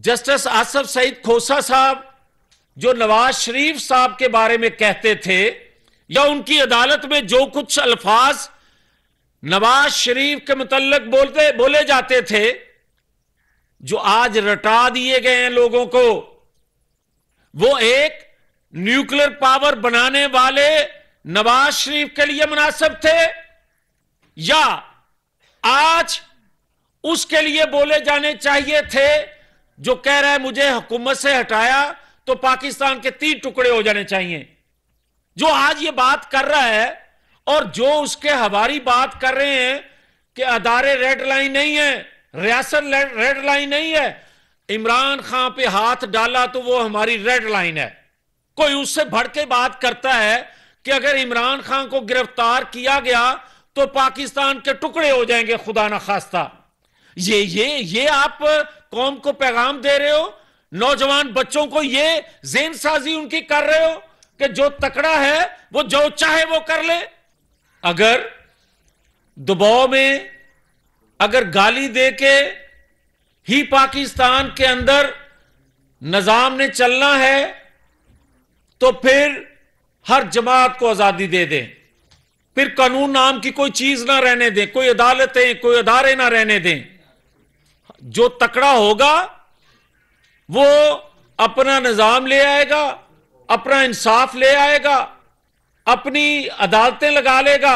Justice Asif سعید کھوسہ صاحب جو نواز شریف صاحب کے بارے میں کہتے تھے یا ان کی عدالت میں جو کچھ الفاظ نواز شریف کے متعلق بولے جاتے تھے، جو آج رٹا دیے گئے ہیں لوگوں کو، وہ ایک نیوکلیر پاور بنانے والے نواز شریف کے لیے مناسب تھے یا آج اس کے لیے بولے جانے چاہیے تھے جو کہہ رہا ہے مجھے حکومت سے ہٹایا تو پاکستان کے 3 ٹکڑے ہو جانے چاہیے؟ جو آج یہ بات کر رہا ہے اور جو اس کے ہماری بات کر رہے ہیں کہ ادارے ریڈ لائن نہیں ہے، ریاست ریڈ لائن نہیں ہے، عمران خان پہ ہاتھ ڈالا تو وہ ہماری ریڈ لائن ہے۔ کوئی اس سے بڑھ کے بات کرتا ہے کہ اگر عمران خان کو گرفتار کیا گیا تو پاکستان کے ٹکڑے ہو جائیں گے خدا نخواستہ۔ یہ آپ قوم کو پیغام دے رہے ہو، نوجوان بچوں کو یہ ذہن سازی ان کی کر رہے ہو کہ جو تکڑا ہے وہ جو چاہے وہ کر لے۔ اگر دباؤ میں، اگر گالی دے کے ہی پاکستان کے اندر نظام نے چلنا ہے تو پھر ہر جماعت کو آزادی دے دیں، پھر قانون نام کی کوئی چیز نہ رہنے دیں، کوئی عدالتیں، کوئی ادارے نہ رہنے دیں۔ جو تکڑا ہوگا وہ اپنا نظام لے آئے گا، اپنا انصاف لے آئے گا، اپنی عدالتیں لگا لے گا،